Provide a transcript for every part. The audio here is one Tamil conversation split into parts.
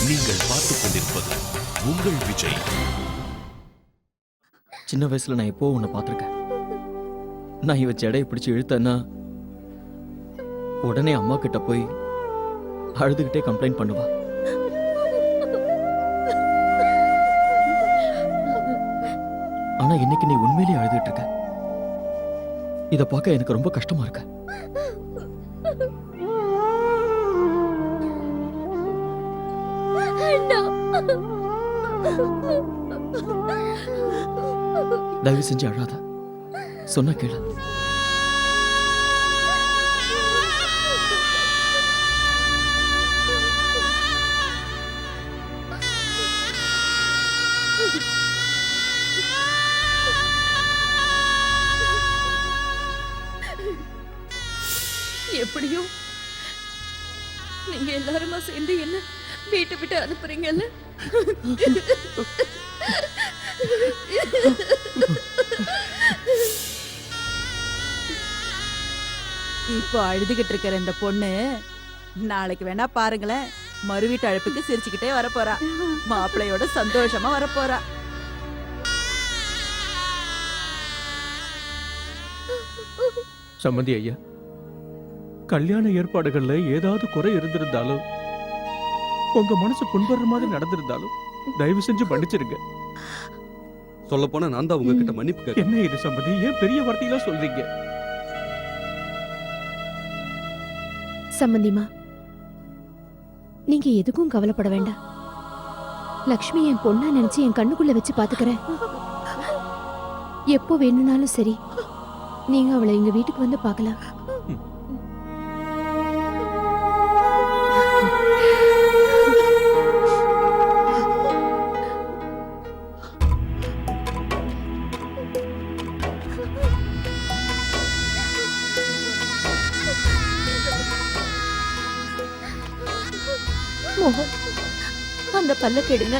நீங்கள் பார்த்துக் கொண்டிருப்பது உங்கள் விஜய். சின்ன வயசுல நான் எப்போ உன்னை பார்த்திருக்கேன். நான் இவ ஜடையை பிடிச்சு இழுத்தேன்னா உடனே அம்மா கிட்ட போய் அழுதுகிட்டே கம்ப்ளைண்ட் பண்ணுவா. ஆனா இன்னைக்கு நீ உண்மையிலேயே அழுதுட்டு இருக்க. இத பார்க்க எனக்கு ரொம்ப கஷ்டமா இருக்கு. தயவு செஞ்சு அழாத, சொன்ன கேளு. எப்படியோ நீங்க எல்லாருமா சேர்ந்து என்ன வீட்டை விட்டு அனுப்புறீங்கல்ல. இப்போ அழுதுகிட்டு இருக்கிற இந்த பொண்ணு நாளைக்கு வேணா பாருங்களேன், மறு வீட்டு அழைப்புக்கு சிரிச்சுக்கிட்டே வரப்போறா. மாப்பிள்ளையோட சந்தோஷமா வரப்போறா. சம்மந்தி ஐயா, கல்யாண ஏற்பாடுகள்ல ஏதாவது குறை இருந்திருந்தாலும், உங்க மனசு புண்படுற மாதிரி நடந்திருந்தாலும் தயவு செஞ்சு மன்னிச்சிருங்க. சொல்ல போனா நான் தான் உங்ககிட்ட மன்னிப்பு கேட்க. என்ன இது சம்மந்தி, ஏன் பெரிய வார்த்தையில சொல்றீங்க? சம்பந்திமா, நீங்க எதுக்கும் கவலைப்பட வேண்டாம். லக்ஷ்மி என் பொண்ணா நினைச்சு என் கண்ணுக்குள்ள வச்சு பாத்துக்கிறேன். எப்போ வேணும்னாலும் சரி, நீங்க அவளை எங்க வீட்டுக்கு வந்து பார்க்கலாம். மோகன், அந்த பல்லக்கு எடுங்க.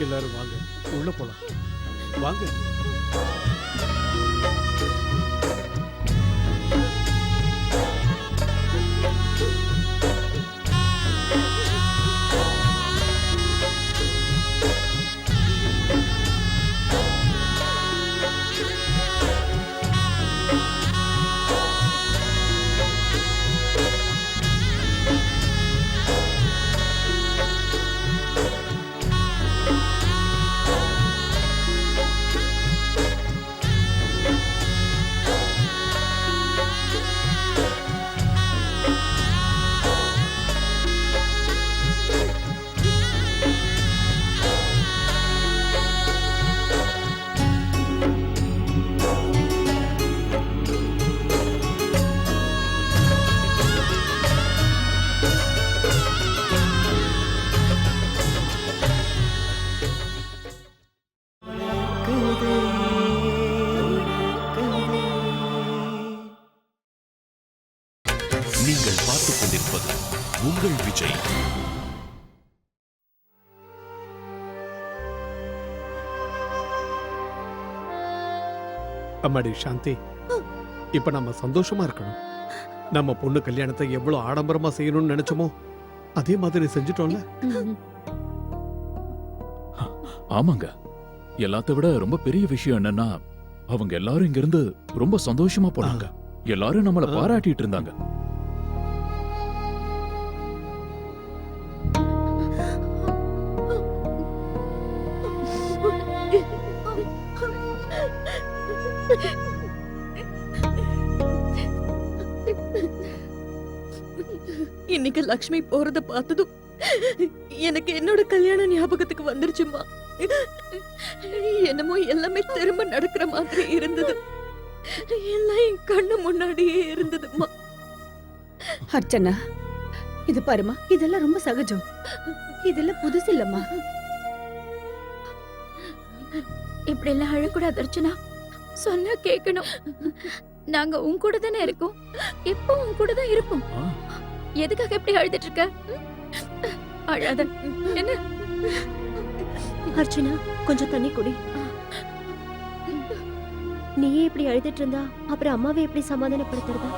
எல்லாரும் வாங்க, உள்ள போலாம். வாங்க. நீங்கள் பார்த்துக் கொண்டிருப்பது உங்கள் விஜய். அம்மாடி சாந்தி, இப்ப நம்ம சந்தோஷமா இருக்கணும். நம்ம பொண்ணு கல்யாணத்தை எவ்வளவு ஆடம்பரமா செய்யணும்னு நினைச்சோமோ அதே மாதிரி செஞ்சுட்டோம்ல. ஆமாங்க, எல்லாத்த விட ரொம்ப பெரிய விஷயம் என்னன்னா அவங்க எல்லாரும் இங்க இருந்து ரொம்ப சந்தோஷமா போனாங்க. எல்லாரும் நம்மள பாராட்டிட்டு இருந்தாங்க. இன்னைக்கு லக்ஷ்மி போறத பார்த்ததும் எனக்கு என்னோட கல்யாணம் ஞாபகத்துக்கு வந்துருச்சுமா. என்னமோ எல்லாமே திரும்ப நடக்கிற மாதிரி இருந்தது. எல்லாம் என் கண்ணு முன்னாடியே இருந்ததுமா. அர்ச்சனா, இது பாருமா, இதெல்லாம் ரொம்ப சகஜம். இதெல்லாம் புதுசு இல்லம்மா. இப்படி எல்லாம் அழக்கூடாது அர்ச்சனா. சொன்னா கேட்கணும். நாங்க உன் கூட தானே இருக்கோம், இப்போ உன் கூட தான் இருப்போம். ஆ. எதுக்காக இப்படி அழுதுட்டு இருக்க? அழாத. என்ன அர்ச்சனா, கொஞ்சம் தண்ணி குடி. நீயே இப்படி அழுதுட்டு இருந்தா அப்புறம் அம்மாவை எப்படி சமாதானப்படுத்துறதா?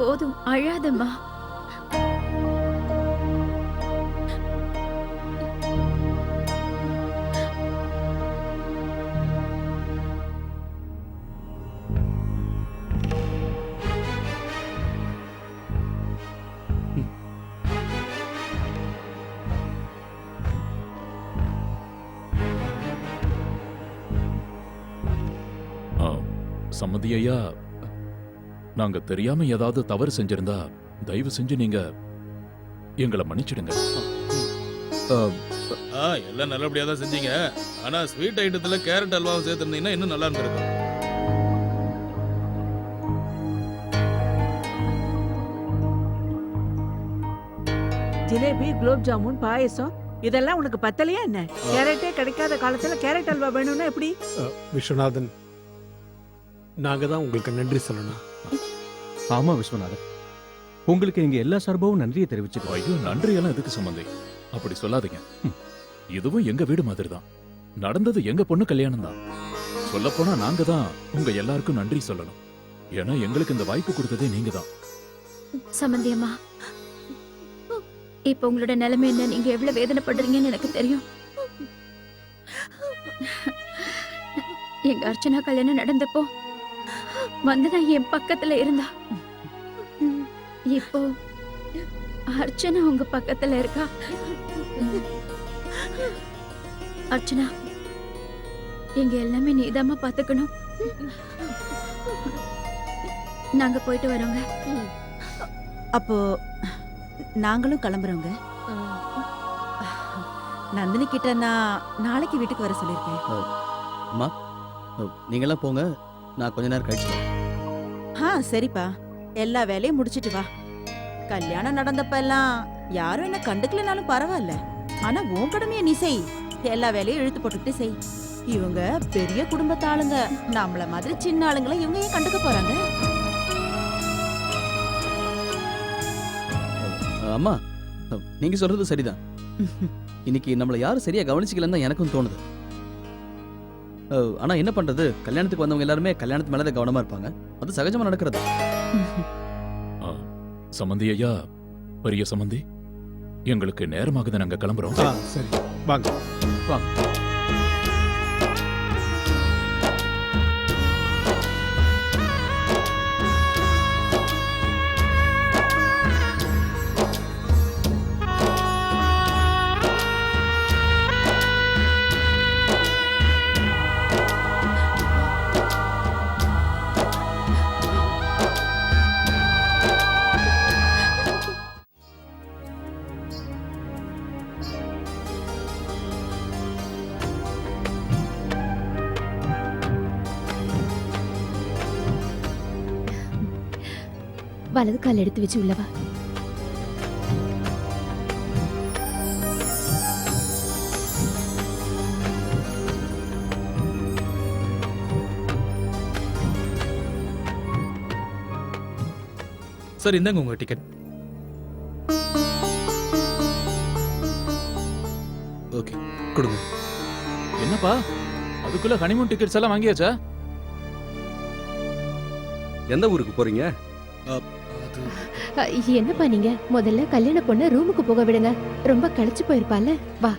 போதும், அழாதம்மா. சம்மதி ஐயா, நாங்க தெரியாம ஏதாவது தவறு செஞ்சிருந்தா தயவு செஞ்சு நீங்க எங்களை மன்னிச்சிடுங்க. எல்லாம் நல்லபடியா தான் செஞ்சீங்க. ஆனா ஸ்வீட் ஐட்டத்துல கேரட் அல்வாவை சேர்த்திருந்தீங்கன்னா இன்னும் நல்லா இருந்திருக்கும். ஜிலேபி, குலோப் ஜாமுன், பாயசம் இதெல்லாம் உனக்கு பத்தலையா என்ன? கேரட்டே கிடைக்காத காலத்துல கேரட் அல்வா வேணும்னா எப்படி? விஸ்வநாதன், நாங்க தான் உங்களுக்கு நன்றி சொல்லணும். ஆமா விஸ்வநாதன், உங்களுக்கு எங்க எல்லா சார்பாவும் நன்றியை தெரிவிச்சுக்கிறோம். ஐயோ, நன்றி எல்லாம் எதுக்கு சம்பந்தி? அப்படி சொல்லாதீங்க. இதுவும் எங்க வீடு மாதிரி தான். நடந்தது எங்க பொண்ணு கல்யாணம் தான். சொல்ல போனா நாங்க தான் உங்க எல்லாருக்கும் நன்றி சொல்லணும். ஏன்னா எங்களுக்கு இந்த வாய்ப்பு கொடுத்ததே நீங்க தான். சம்பந்தி அம்மா, இப்ப உங்களோட நிலைமை என்ன, நீங்க எவ்வளவு வேதனைப்படுறீங்கன்னு எனக்கு தெரியும். எங்க அர்ச்சனா கல்யாணம் நடந்தப்போ வந்தனா என் பக்கத்துல இருந்தா. இப்போ அர்ச்சனா உங்க பக்கத்துல இருக்கா. அர்ச்சனா, எங்க எல்லாமே நீதாம்மா பாத்துக்கணும். நாங்க போயிட்டு வரோங்க. அப்போ நாங்களும் கிளம்புறோங்க. நந்தினி கிட்ட நான் நாளைக்கு வீட்டுக்கு வர சொல்லிருக்கேன். அம்மா, நீங்களாம் போங்க, நான் கொஞ்ச நேரம் கழிச்சு வரேன். சரிப்பா, எல்லா வேலையும் முடிச்சிட்டு வா. கல்யாணம் நடந்தப்ப எல்லாம் யாரும் என்ன கண்டுக்கலனாலும் பரவாயில்ல. ஆனா உன் கடமையை நீ செய். எல்லா வேலையும் இழுத்து போட்டுக்கிட்டு செய். இவங்க பெரிய குடும்பத்து ஆளுங்க. நம்மள மாதிரி சின்ன ஆளுங்களை இவங்க ஏன் கண்டுக்க போறாங்க? அம்மா, நீங்க சொல்றது சரிதான். இன்னைக்கு நம்மள யாரும் சரியா கவனிச்சிக்கலன்னு தான் எனக்கும் தோணுது. ஆனா என்ன பண்றது, கல்யாணத்துக்கு வந்தவங்க எல்லாருமே கல்யாணத்து மேலதான் கவனமா இருப்பாங்க. அது சகஜமா நடக்கிறது. சம்பந்தி ஐயா, பெரிய சம்பந்தி, எங்களுக்கு நேரமாகுது, நாங்க கிளம்புறோம். சரி வாங்க வாங்க. வலது கால் எடுத்து வச்சு உள்ளவா. சார் இந்தாங்க உங்க டிக்கெட். ஓகே கொடுங்க. என்னப்பா, அதுக்குள்ள ஹனிமூன் டிக்கெட்ஸ் எல்லாம் வாங்கியாச்சா? எந்த ஊருக்கு போறீங்க? என்னப்பா நீங்க முதல்ல கல்யாண பொண்ணு ரூமுக்கு போக விடுங்க. ரொம்ப களைச்சு போயிருப்பால. வா.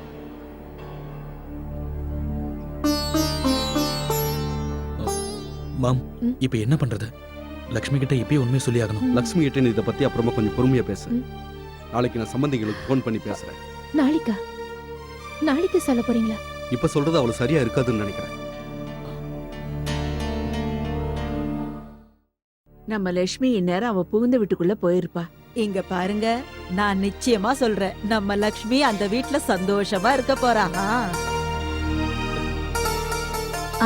மாம், இப்போ என்ன பண்றது? லக்ஷ்மி கிட்ட இப்பயே உண்மையை சொல்லி ஆகணும். லக்ஷ்மி கிட்ட இதை பத்தி அப்புறமா கொஞ்சம் பொறுமையா பேசு. நாளைக்கு நான் சம்பந்திகளுக்கு ஃபோன் பண்ணி பேசுறேன். நாளைக்கா? நாளைக்கு சொல்ல போறீங்களா? இப்ப சொல்றது அவளு சரியா இருக்காதுன்னு நினைக்கிறேன். நம்ம லட்சுமி இந்நேரம் அவ புகுந்த வீட்டுக்குள்ள போயிருப்பா. இங்க பாருங்க, நான் நிச்சயமா சொல்றேன், நம்ம லட்சுமி அந்த வீட்ல சந்தோஷமா இருக்க போறா.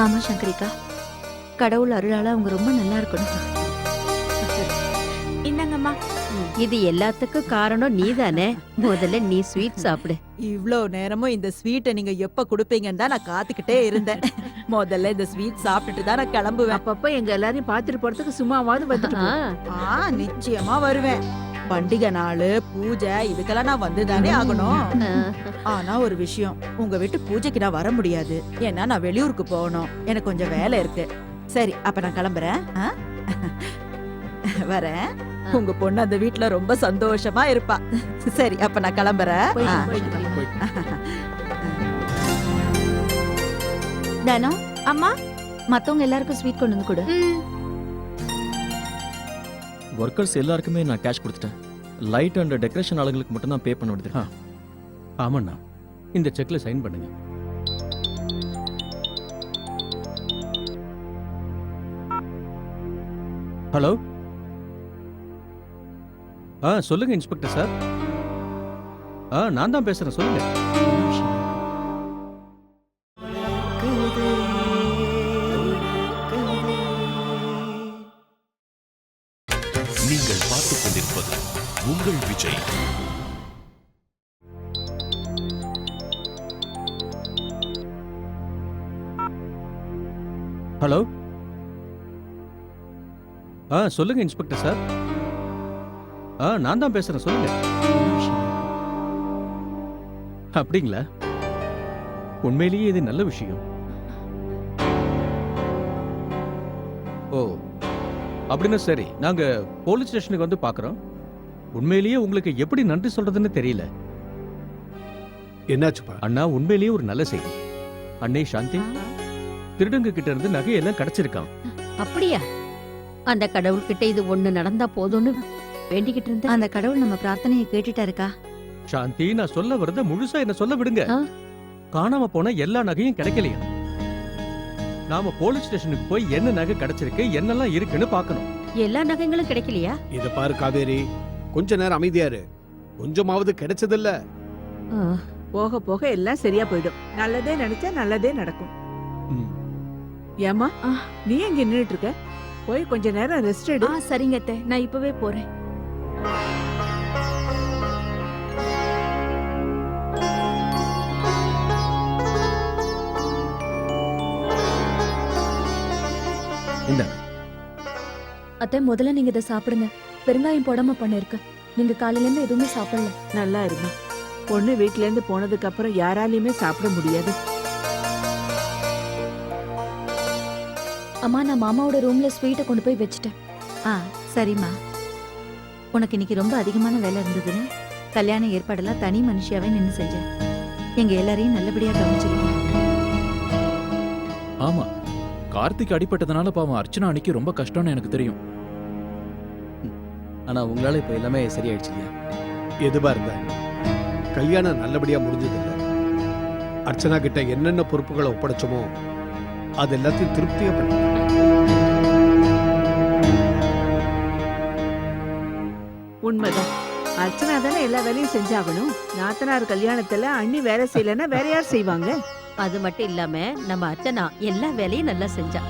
ஆமா சங்கரிக்கா, கடவுள் அருளால அவங்க ரொம்ப நல்லா இருக்கணும். இந்தாங்கம்மா. இது எல்லாத்துக்கும் காரணம் நீதானே. முதல்ல நீ ஸ்வீட் சாப்பிடு. இவ்ளோ நேரமும் இந்த ஸ்வீட்டை நீங்க எப்ப குடுப்பீங்கன்னு தான் நான் காத்துக்கிட்டே இருந்தேன். முதல்ல இந்த ஸ்வீட் சாப்பிட்டுட்டு தான் நான் கிளம்புவேன். அப்பப்ப எங்க எல்லாரையும் பாத்துட்டு போறதுக்கு சும்மாவாவது வந்துட்டு நிச்சயமா வருவேன். பண்டிகை நாள், பூஜை, இதுக்கெல்லாம் நான் வந்துதானே ஆகணும். ஆனா ஒரு விஷயம், உங்க வீட்டு பூஜைக்கு நான் வர முடியாது. ஏன்னா நான் வெளியூருக்கு போகணும். எனக்கு கொஞ்சம் வேலை இருக்கு. சரி, அப்ப நான் கிளம்புறேன். வரேன். உங்க பொண்ணு அந்த வீட்ல ரொம்ப சந்தோஷமா இருப்பா. சரி, அப்ப நான் கிளம்புறேன். தானோ, அம்மா, மத்தவங்க எல்லாருக்கும் ஸ்வீட் கொண்டு வந்து கொடு. ஒர்க்கர்ஸ் எல்லாருக்குமே நான் கேஷ் கொடுத்துட்டேன். லைட் அண்ட் டெக்கரேஷன் ஆளுங்களுக்கு மட்டும் தான் பே பண்ண வேண்டியது. ஆமாண்ணா, இந்த செக்ல சைன் பண்ணுங்க. ஹலோ. சொல்லுங்க இன்ஸ்பெக்டர் சார். நான் தான் பேசுறேன், சொல்லுங்க. நீங்கள் பார்த்துக் கொண்டிருப்பது உங்கள் விஜய். ஹலோ. சொல்லுங்க இன்ஸ்பெக்டர் சார். நான் தான் பேசுறேன், சொல்லுங்க. அப்படிங்களா? உண்மையிலேயே இது நல்ல விஷயம். ஓ, அப்படின்னு சரி, நாங்க போலீஸ் ஸ்டேஷனுக்கு வந்து பார்க்கறோம். உண்மையிலேயே உங்களுக்கு எப்படி நன்றி சொல்றதுன்னு தெரியல. என்னாச்சுப்பா? அண்ணா, உண்மையிலேயே ஒரு நல்ல செய்தி. அண்ணே சாந்தி, திருடங்க கிட்ட இருந்து நகையெல்லாம் கிடைச்சிருக்கான். அப்படியா? அந்த கடவுள் கிட்ட இது ஒண்ணு நடந்தா போதும்னு வேண்டிக்கிட்டு இருந்த அந்த கடவுள் நம்ம பிரார்த்தனையை கேட்டுட்டாருக்கா. சாந்தி, நான் சொல்ல வரத முழுசா என்ன சொல்ல விடுங்க. காணாம போன எல்லா நகையும் கிடைக்கலையா? நாம போலீஸ் ஸ்டேஷனுக்கு போய் என்ன நகை கிடைச்சிருக்கு, என்னெல்லாம் இருக்குன்னு பார்க்கணும். எல்லா நகைகளும் கிடைக்கலையா? இத பாரு காவேரி, கொஞ்ச நேரம் அமைதியா இரு. கொஞ்சமாவது கிடைச்சதில்ல. போக போக எல்லாம் சரியா போயிடும். நல்லதே நினைச்சா நல்லதே நடக்கும். ஏமா, நீ எங்க நின்னுட்டு இருக்க? போய் கொஞ்ச நேரம் ரெஸ்ட் எடு. சரிங்க அத்தை, நான் இப்பவே போறேன். இந்த அத்தை, முதல்ல நீங்க இதை சாப்பிடுங்க. பெருங்காயம் போடாம பண்ணிருக்கு. நீங்க காலையில இருந்து எதுவுமே சாப்பிடல. நல்லா இருமா. பொண்ணு வீட்ல இருந்து போனதுக்கு அப்புறம் யாராலையுமே சாப்பிட முடியாது. அம்மா, நான் மாமாவோட ரூம்ல ஸ்வீட்டை கொண்டு போய் வச்சுட்டேன். சரிம்மா. உனக்கு இன்னைக்கு ரொம்ப அதிகமான வேலை இருந்ததுன்னு கல்யாண ஏற்பாடெல்லாம் தனி மனுஷியாவே நின்று செஞ்சேன். எங்க எல்லாரையும் நல்லபடியா கவனிச்சிருக்கேன். ஆமா, கார்த்திக் அடிபட்டதுனால பாவம் அர்ச்சனா அன்னைக்கு ரொம்ப கஷ்டம்னு எனக்கு தெரியும். ஆனா உங்களால இப்ப எல்லாமே சரியாயிடுச்சு இல்லையா? எதுவா இருந்தா கல்யாணம் நல்லபடியா முடிஞ்சதில்ல. அர்ச்சனா கிட்ட என்னென்ன பொறுப்புகளை ஒப்படைச்சோமோ அது எல்லாத்தையும் திருப்தியா பண்ணி. உண்மைதான். அர்ச்சனா தானே எல்லா வேலையும் செஞ்சாகணும். நாத்தனார் கல்யாணத்துல அண்ணி வேலை செய்யலன்னா வேற யார் செய்வாங்க? அது மட்டும் இல்லாம நம்ம அர்ச்சனா எல்லா வேலையும் நல்லா செஞ்சா.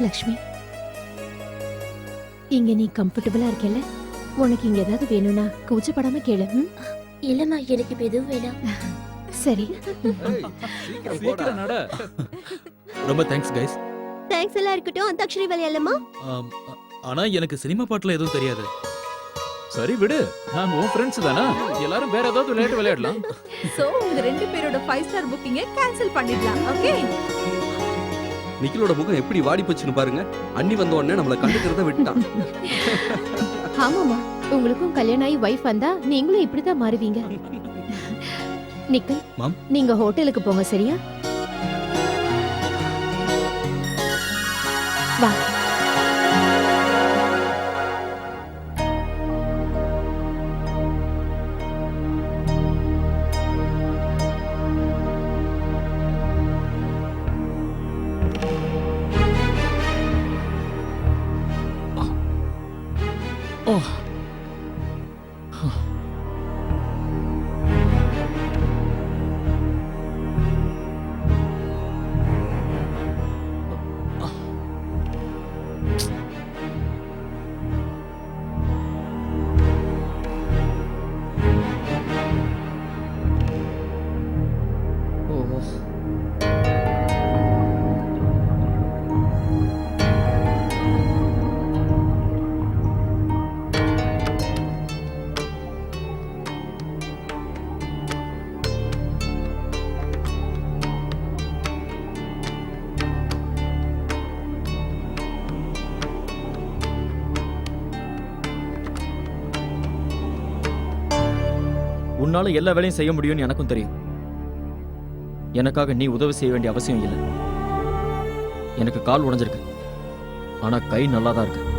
லக்ஷ்மி, இங்க நீ கம்ஃபர்டபுளா இருக்கல? உனக்கு இங்க ஏதாவது வேணும்னா கூச்சப்படாம கேளு. இல்லம்மா, எனக்கு இப்ப எதுவும் வேணாம். சரி. சீக்கிரம் நட. ரொம்ப தேங்க்ஸ் கைஸ். தேங்க்ஸ் எல்லாம் இருக்கட்டும், அந்தாக்ஷரி விளையாடலாமா? ஆனா எனக்கு சினிமா பாட்டுல எதுவும் தெரியாது. சரி விடு, நாங்க உன் ஃப்ரெண்ட்ஸ் தானே, எல்லாரும் வேற ஏதாவது விளையாட்டு விளையாடலாம். சோ உங்க 2 பேரோட 5 ஸ்டார் புக்கிங்க கேன்சல் பண்ணிடலாம். ஓகே? நிக்கிலோட முகம் எப்படி வாடி போச்சுன்னு பாருங்க. அண்ணி வந்த உடனே நம்மள கண்டுக்கிறத விட்டான். ஆமாமா, உங்களுக்கும் கல்யாணம் ஆகி வைஃப் வந்தா நீங்களும் இப்படிதான் மாறுவீங்க. நிக்கல், மாம். நீங்க ஹோட்டலுக்கு போங்க, சரியா? வா. உன்னால எல்லா வேலையும் செய்ய முடியும்னு எனக்கும் தெரியும். எனக்காக நீ உதவி செய்ய வேண்டிய அவசியம் இல்லை. எனக்கு கால் உடைஞ்சிருக்கு, ஆனா கை நல்லா தான் இருக்கு.